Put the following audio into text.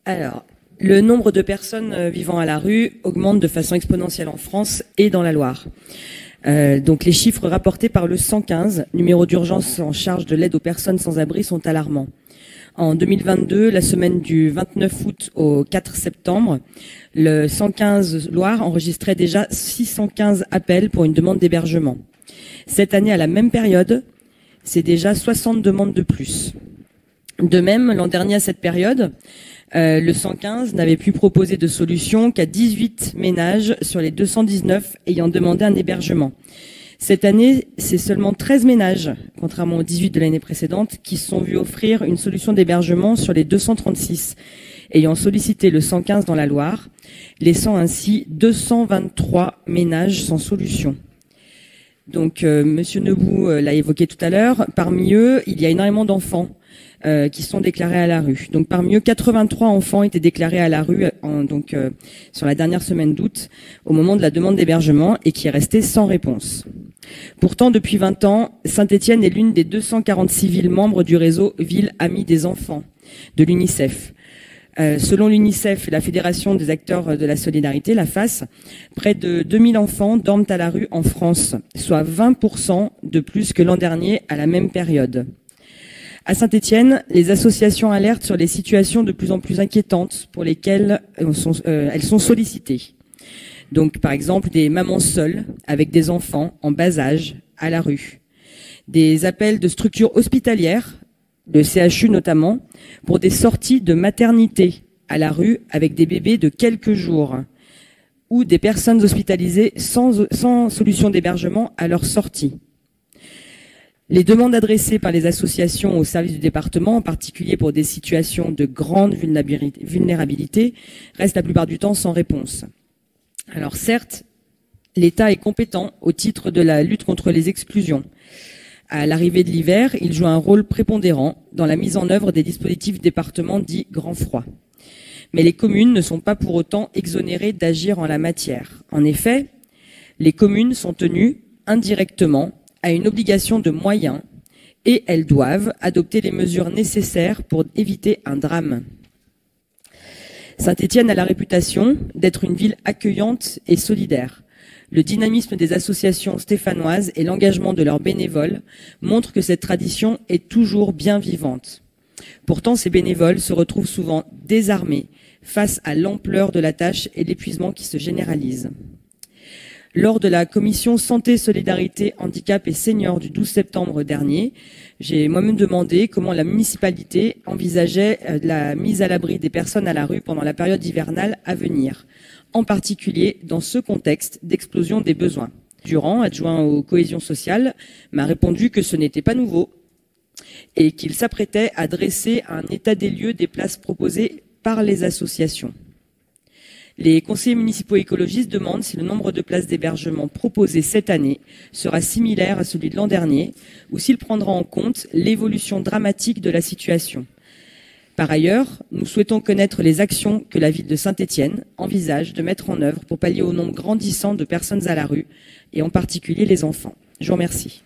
Alors, le nombre de personnes vivant à la rue augmente de façon exponentielle en France et dans la Loire. Donc les chiffres rapportés par le 115, numéro d'urgence en charge de l'aide aux personnes sans abri, sont alarmants. En 2022, la semaine du 29 août au 4 septembre, le 115 Loire enregistrait déjà 615 appels pour une demande d'hébergement. Cette année, à la même période, c'est déjà 60 demandes de plus. De même, l'an dernier à cette période, le 115 n'avait pu proposer de solution qu'à 18 ménages sur les 219 ayant demandé un hébergement. Cette année, c'est seulement 13 ménages, contrairement aux 18 de l'année précédente, qui se sont vus offrir une solution d'hébergement sur les 236 ayant sollicité le 115 dans la Loire, laissant ainsi 223 ménages sans solution. Donc, Monsieur Nebout l'a évoqué tout à l'heure, parmi eux, il y a énormément d'enfants qui sont déclarés à la rue. Donc parmi eux, 83 enfants étaient déclarés à la rue sur la dernière semaine d'août, au moment de la demande d'hébergement, et qui est resté sans réponse. Pourtant, depuis 20 ans, Saint-Étienne est l'une des 246 villes membres du réseau Villes Amies des enfants de l'UNICEF. Selon l'UNICEF et la Fédération des acteurs de la solidarité, la FAS, près de 2000 enfants dorment à la rue en France, soit 20% de plus que l'an dernier à la même période. À Saint-Étienne, les associations alertent sur les situations de plus en plus inquiétantes pour lesquelles elles sont sollicitées. Donc, par exemple, des mamans seules avec des enfants en bas âge à la rue. Des appels de structures hospitalières, de CHU notamment, pour des sorties de maternité à la rue avec des bébés de quelques jours. Ou des personnes hospitalisées sans solution d'hébergement à leur sortie. Les demandes adressées par les associations au service du département, en particulier pour des situations de grande vulnérabilité, restent la plupart du temps sans réponse. Alors certes, l'État est compétent au titre de la lutte contre les exclusions. À l'arrivée de l'hiver, il joue un rôle prépondérant dans la mise en œuvre des dispositifs département dits grand froid. Mais les communes ne sont pas pour autant exonérées d'agir en la matière. En effet, les communes sont tenues indirectement à une obligation de moyens et elles doivent adopter les mesures nécessaires pour éviter un drame. Saint-Étienne a la réputation d'être une ville accueillante et solidaire. Le dynamisme des associations stéphanoises et l'engagement de leurs bénévoles montrent que cette tradition est toujours bien vivante. Pourtant, ces bénévoles se retrouvent souvent désarmés face à l'ampleur de la tâche et l'épuisement qui se généralise. Lors de la commission Santé, Solidarité, Handicap et Seniors du 12 septembre dernier, j'ai moi-même demandé comment la municipalité envisageait la mise à l'abri des personnes à la rue pendant la période hivernale à venir, en particulier dans ce contexte d'explosion des besoins. Durand, adjoint aux cohésions sociales, m'a répondu que ce n'était pas nouveau et qu'il s'apprêtait à dresser un état des lieux des places proposées par les associations. Les conseillers municipaux écologistes demandent si le nombre de places d'hébergement proposées cette année sera similaire à celui de l'an dernier ou s'il prendra en compte l'évolution dramatique de la situation. Par ailleurs, nous souhaitons connaître les actions que la ville de Saint-Étienne envisage de mettre en œuvre pour pallier au nombre grandissant de personnes à la rue et en particulier les enfants. Je vous remercie.